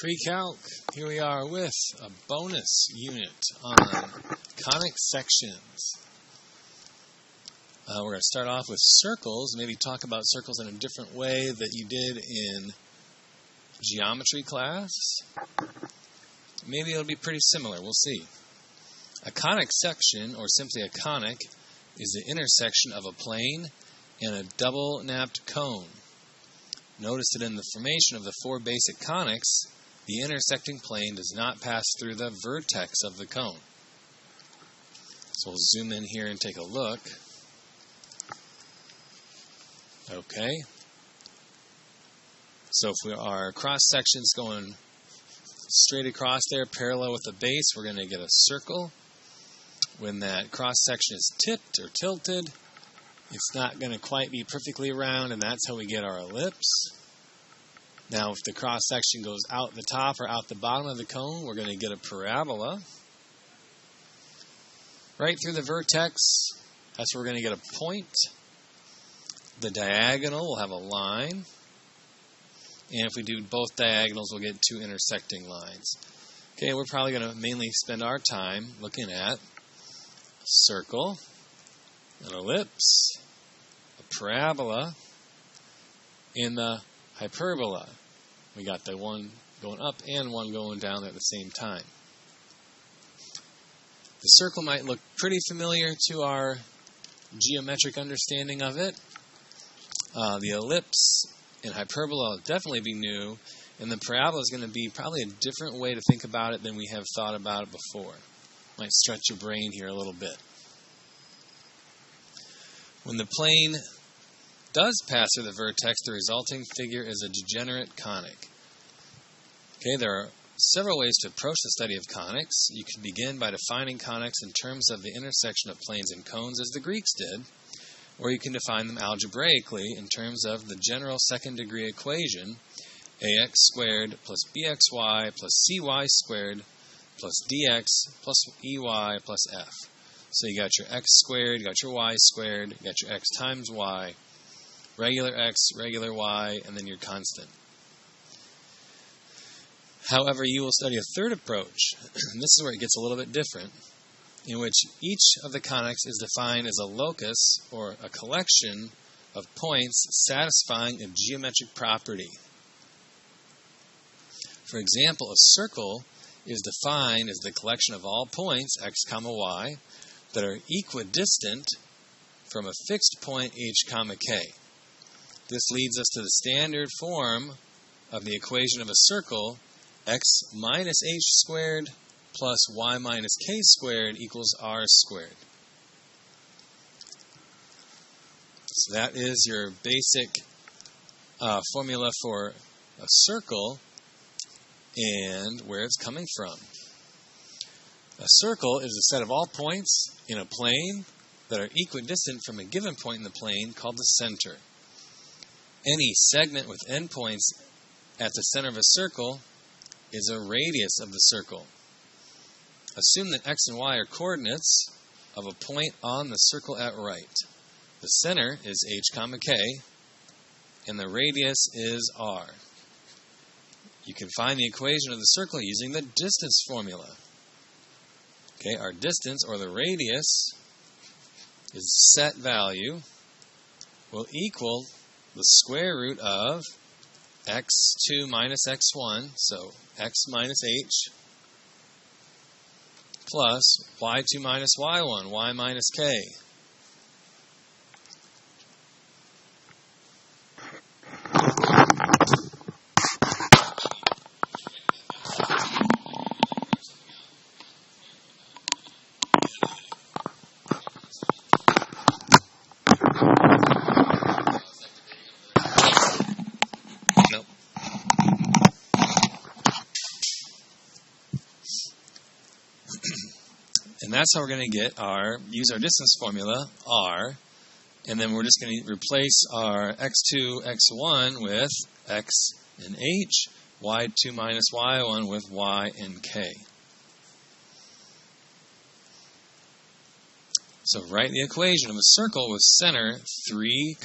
Pre-Calc, here we are with a bonus unit on conic sections. We're going to start off with circles, maybe talk about circles in a different way that you did in geometry class. Maybe it'll be pretty similar, we'll see. A conic section, or simply a conic, is the intersection of a plane and a double-napped cone. Notice that in the formation of the four basic conics, the intersecting plane does not pass through the vertex of the cone. So we'll zoom in here and take a look. Okay. So if our cross section's going straight across there, parallel with the base, we're going to get a circle. When that cross section is tipped or tilted, it's not going to quite be perfectly round, and that's how we get our ellipse. Now, if the cross section goes out the top or out the bottom of the cone, we're going to get a parabola. Right through the vertex, that's where we're going to get a point. The diagonal will have a line. And if we do both diagonals, we'll get two intersecting lines. Okay, we're probably going to mainly spend our time looking at a circle, an ellipse, a parabola, and the hyperbola. We got the one going up and one going down at the same time. The circle might look pretty familiar to our geometric understanding of it. The ellipse and hyperbola will definitely be new, and the parabola is going to be probably a different way to think about it than we have thought about it before. Might stretch your brain here a little bit. When the plane does pass through the vertex, the resulting figure is a degenerate conic. Okay, there are several ways to approach the study of conics. You can begin by defining conics in terms of the intersection of planes and cones, as the Greeks did, or you can define them algebraically in terms of the general second-degree equation, ax squared plus bxy plus cy squared plus dx plus ey plus f. So you got your x squared, you got your y squared, you got your x times y, regular x, regular y, and then your constant. However, you will study a third approach, and this is where it gets a little bit different, in which each of the conics is defined as a locus, or a collection of points satisfying a geometric property. For example, a circle is defined as the collection of all points, x, y, that are equidistant from a fixed point h, k. This leads us to the standard form of the equation of a circle, x minus h squared plus y minus k squared equals r squared. So that is your basic formula for a circle and where it's coming from. A circle is a set of all points in a plane that are equidistant from a given point in the plane called the center. Any segment with endpoints at the center of a circle is a radius of the circle. Assume that x and y are coordinates of a point on the circle at right. The center is h, k, and the radius is r. You can find the equation of the circle using the distance formula. Okay, our distance, or the radius, is set value, will equal the square root of x2 minus x1, so x minus h, plus y2 minus y1, y minus k. And that's how we're going to use our distance formula, r, and then we're just going to replace our x2, x1 with x and h, y2 minus y1 with y and k. So write the equation of a circle with center 3,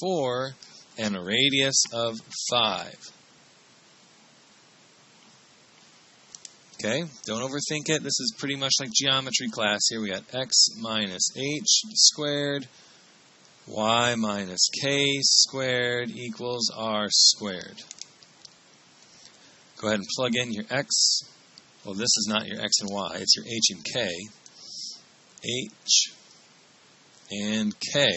4, and a radius of 5. Okay, don't overthink it. This is pretty much like geometry class here. We got x minus h squared, y minus k squared equals r squared. Go ahead and plug in your x. Well, this is not your x and y. It's your h and k. H and k.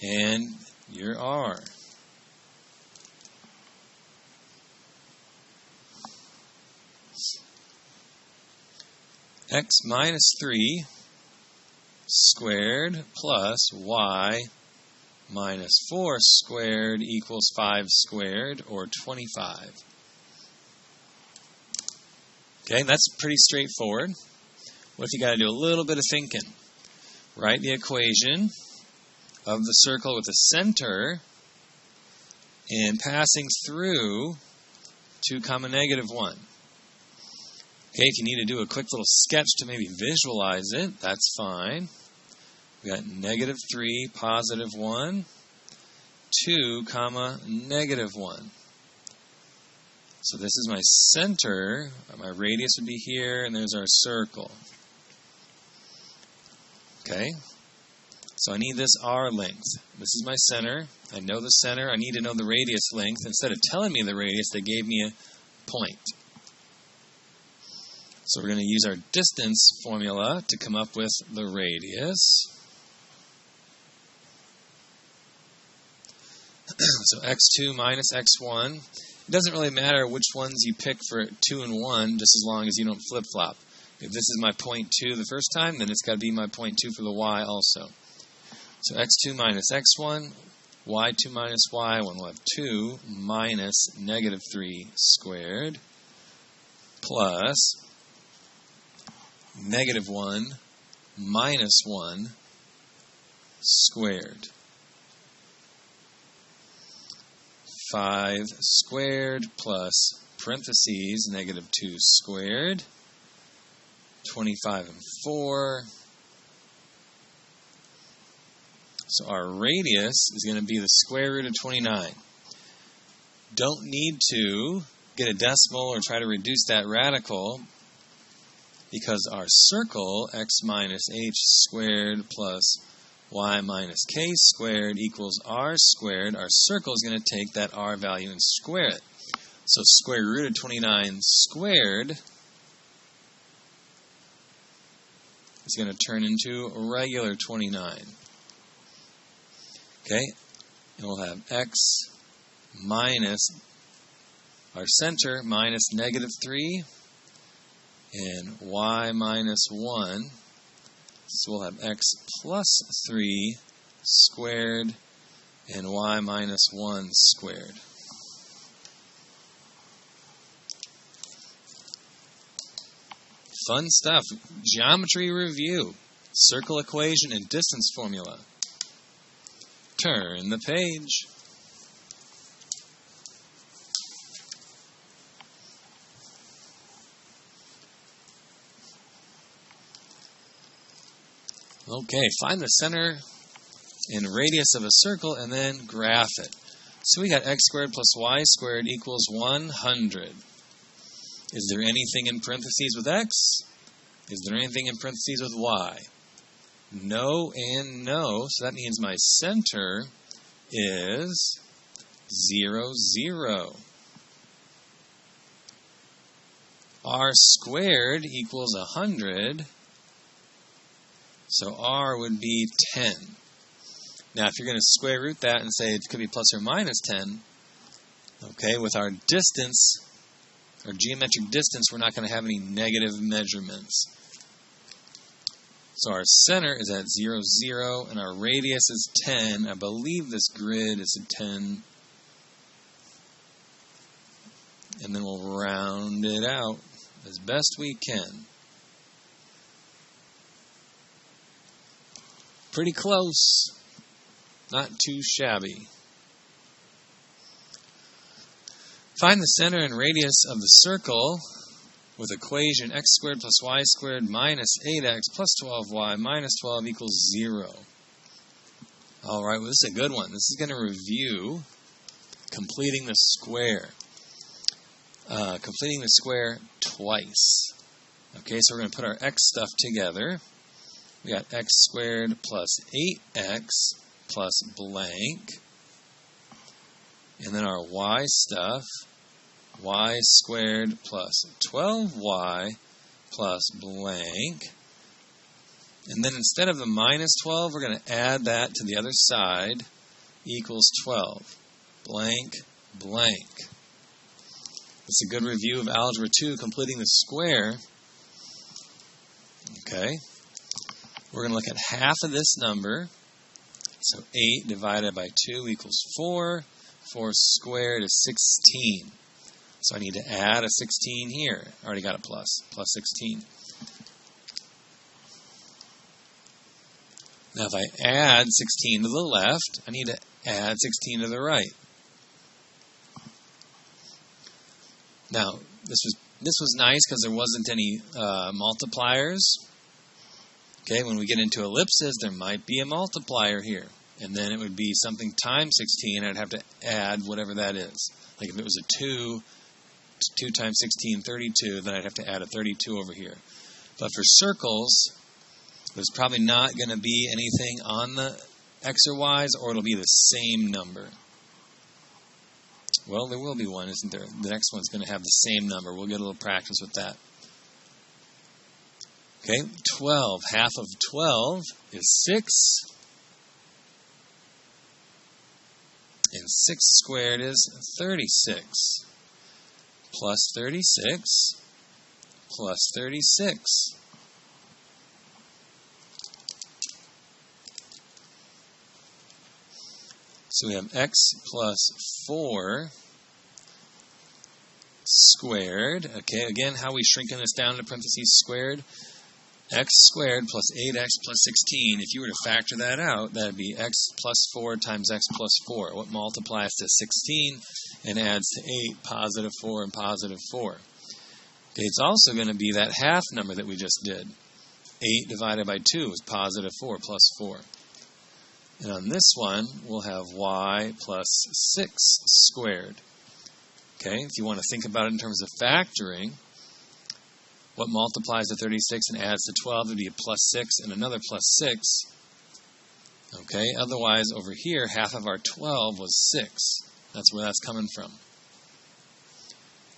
And your r. X minus 3 squared plus y minus 4 squared equals 5 squared, or 25. Okay, that's pretty straightforward. What if you got to do a little bit of thinking? Write the equation of the circle with the center and passing through 2 comma negative 1. Okay, if you need to do a quick little sketch to maybe visualize it, that's fine. We got negative 3, positive 1, 2 comma negative 1. So this is my center. My radius would be here, and there's our circle. Okay, so I need this r length. This is my center. I know the center. I need to know the radius length. Instead of telling me the radius, they gave me a point. So we're going to use our distance formula to come up with the radius. So x2 minus x1. It doesn't really matter which ones you pick for 2 and 1, just as long as you don't flip-flop. If this is my point 2 the first time, then it's got to be my point 2 for the y also. So x2 minus x1, y2 minus y1, we'll have 2 minus negative 3 squared plus negative 1 minus 1 squared. 5 squared plus parentheses negative 2 squared. 25 and 4. So our radius is going to be the square root of 29. Don't need to get a decimal or try to reduce that radical, because our circle, x minus h squared plus y minus k squared equals r squared, our circle is going to take that r value and square it. So square root of 29 squared is going to turn into a regular 29. Okay, and we'll have x minus our center minus negative 3 and y minus 1. So we'll have x plus 3 squared and y minus 1 squared. Fun stuff. Geometry review. Circle equation and distance formula. Turn the page. Okay, find the center and radius of a circle and then graph it. So we got x squared plus y squared equals 100. Is there anything in parentheses with x? Is there anything in parentheses with y? No and no. So that means my center is 0, 0. R squared equals 100. So r would be 10. Now, if you're going to square root that and say it could be plus or minus 10, okay, with our distance, our geometric distance, we're not going to have any negative measurements. So our center is at 0, 0, and our radius is 10. I believe this grid is a 10. And then we'll round it out as best we can. Pretty close. Not too shabby. Find the center and radius of the circle with equation x squared plus y squared minus 8x plus 12y minus 12 equals 0. All right, well, this is a good one. This is going to review completing the square. completing the square twice. Okay, so we're going to put our x stuff together. We got x squared plus 8x plus blank. And then our y stuff, y squared plus 12y plus blank. And then instead of the minus 12, we're going to add that to the other side, equals 12. Blank, blank. It's a good review of Algebra 2, completing the square. Okay. We're going to look at half of this number. So 8 divided by 2 equals 4. 4 squared is 16. So I need to add a 16 here. I already got a plus 16. Now if I add 16 to the left, I need to add 16 to the right. Now, this was nice because there wasn't any multipliers. Okay, when we get into ellipses, there might be a multiplier here. And then it would be something times 16, I'd have to add whatever that is. Like if it was a 2 times 16, 32, then I'd have to add a 32 over here. But for circles, there's probably not going to be anything on the x or y's, or it'll be the same number. Well, there will be one, isn't there? The next one's going to have the same number. We'll get a little practice with that. Okay, 12. Half of 12 is 6. And 6 squared is 36. Plus 36 plus 36. So we have x plus 4 squared. Okay, again, how are we shrinking this down to parentheses squared? X squared plus 8x plus 16. If you were to factor that out, that would be x plus 4 times x plus 4. What multiplies to 16 and adds to 8, positive 4 and positive 4. Okay, it's also going to be that half number that we just did. 8 divided by 2 is positive 4 plus 4. And on this one, we'll have y plus 6 squared. Okay, if you want to think about it in terms of factoring, what multiplies to 36 and adds to 12 would be a plus 6 and another plus 6. Okay, otherwise over here, half of our 12 was 6. That's where that's coming from.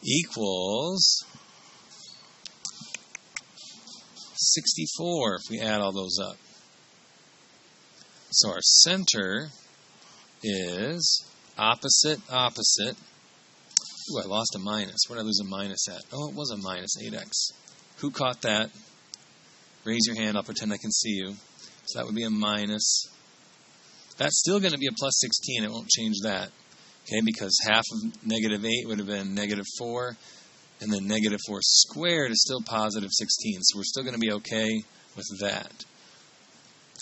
Equals 64 if we add all those up. So our center is opposite, opposite. Ooh, I lost a minus. Where did I lose a minus at? Oh, it was a minus 8x. Who caught that? Raise your hand. I'll pretend I can see you. So that would be a minus. That's still going to be a plus 16. It won't change that. Okay, because half of negative 8 would have been negative 4. And then negative 4 squared is still positive 16. So we're still going to be okay with that.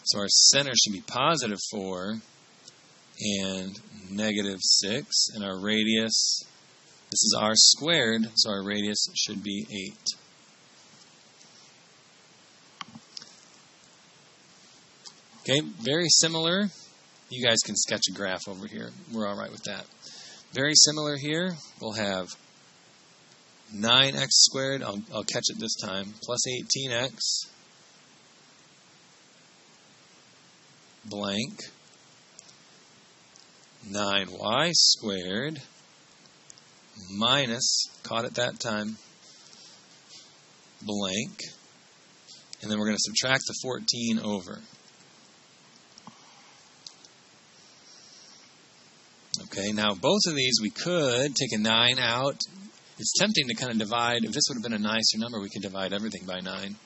So our center should be positive 4 and negative 6. And our radius, this is r squared, so our radius should be 8. Okay, very similar. You guys can sketch a graph over here. We're all right with that. Very similar here. We'll have 9x squared, I'll catch it this time, plus 18x blank, 9y squared minus, caught it that time, blank, and then we're going to subtract the 14 over. Okay, now both of these we could take a 9 out. It's tempting to kind of divide. If this would have been a nicer number, we could divide everything by 9.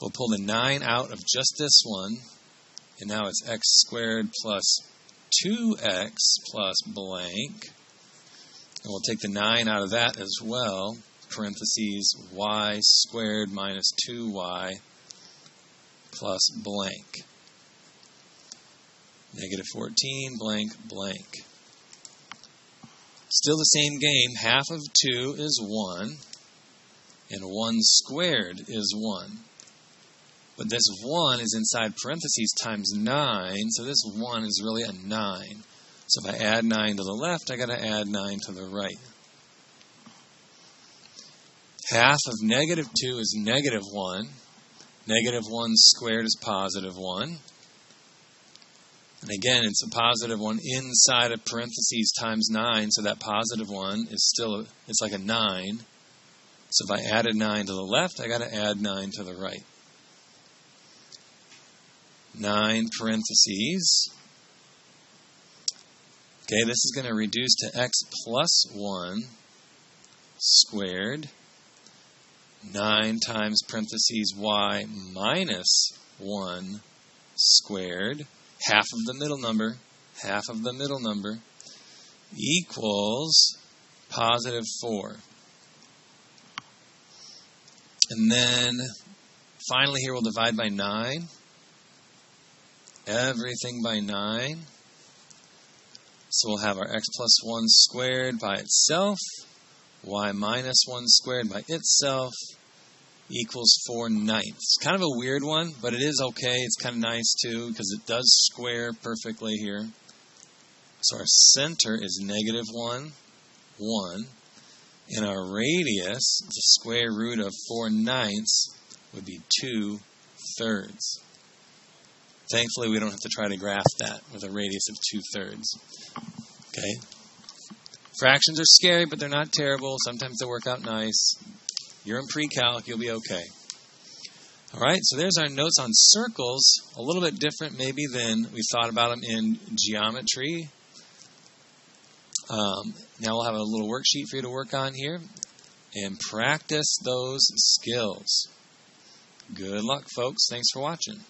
We'll pull the 9 out of just this one, and now it's x squared plus 2x plus blank. And we'll take the 9 out of that as well, parentheses y squared minus 2y plus blank. Negative 14, blank, blank. Still the same game. Half of 2 is 1, and 1 squared is 1. But this 1 is inside parentheses times 9, so this 1 is really a 9. So if I add 9 to the left, I got to add 9 to the right. Half of negative 2 is negative 1. Negative 1 squared is positive 1. And again, it's a positive 1 inside of parentheses times 9, so that positive 1 is still, it's like a 9. So if I added 9 to the left, I got to add 9 to the right. 9 parentheses. Okay, this is going to reduce to x plus 1 squared. 9 times parentheses y minus 1 squared. Half of the middle number, equals positive 4. And then finally here we'll divide by 9. Everything by 9. So we'll have our x plus 1 squared by itself, y minus 1 squared by itself, equals 4/9. It's kind of a weird one, but it is okay. It's kind of nice too, because it does square perfectly here. So our center is negative 1, 1. And our radius, the square root of 4/9, would be 2/3. Thankfully, we don't have to try to graph that with a radius of 2/3. Okay? Fractions are scary, but they're not terrible. Sometimes they work out nice. You're in pre-calc, you'll be okay. All right, so there's our notes on circles. A little bit different maybe than we thought about them in geometry. Now we'll have a little worksheet for you to work on here and practice those skills. Good luck, folks. Thanks for watching.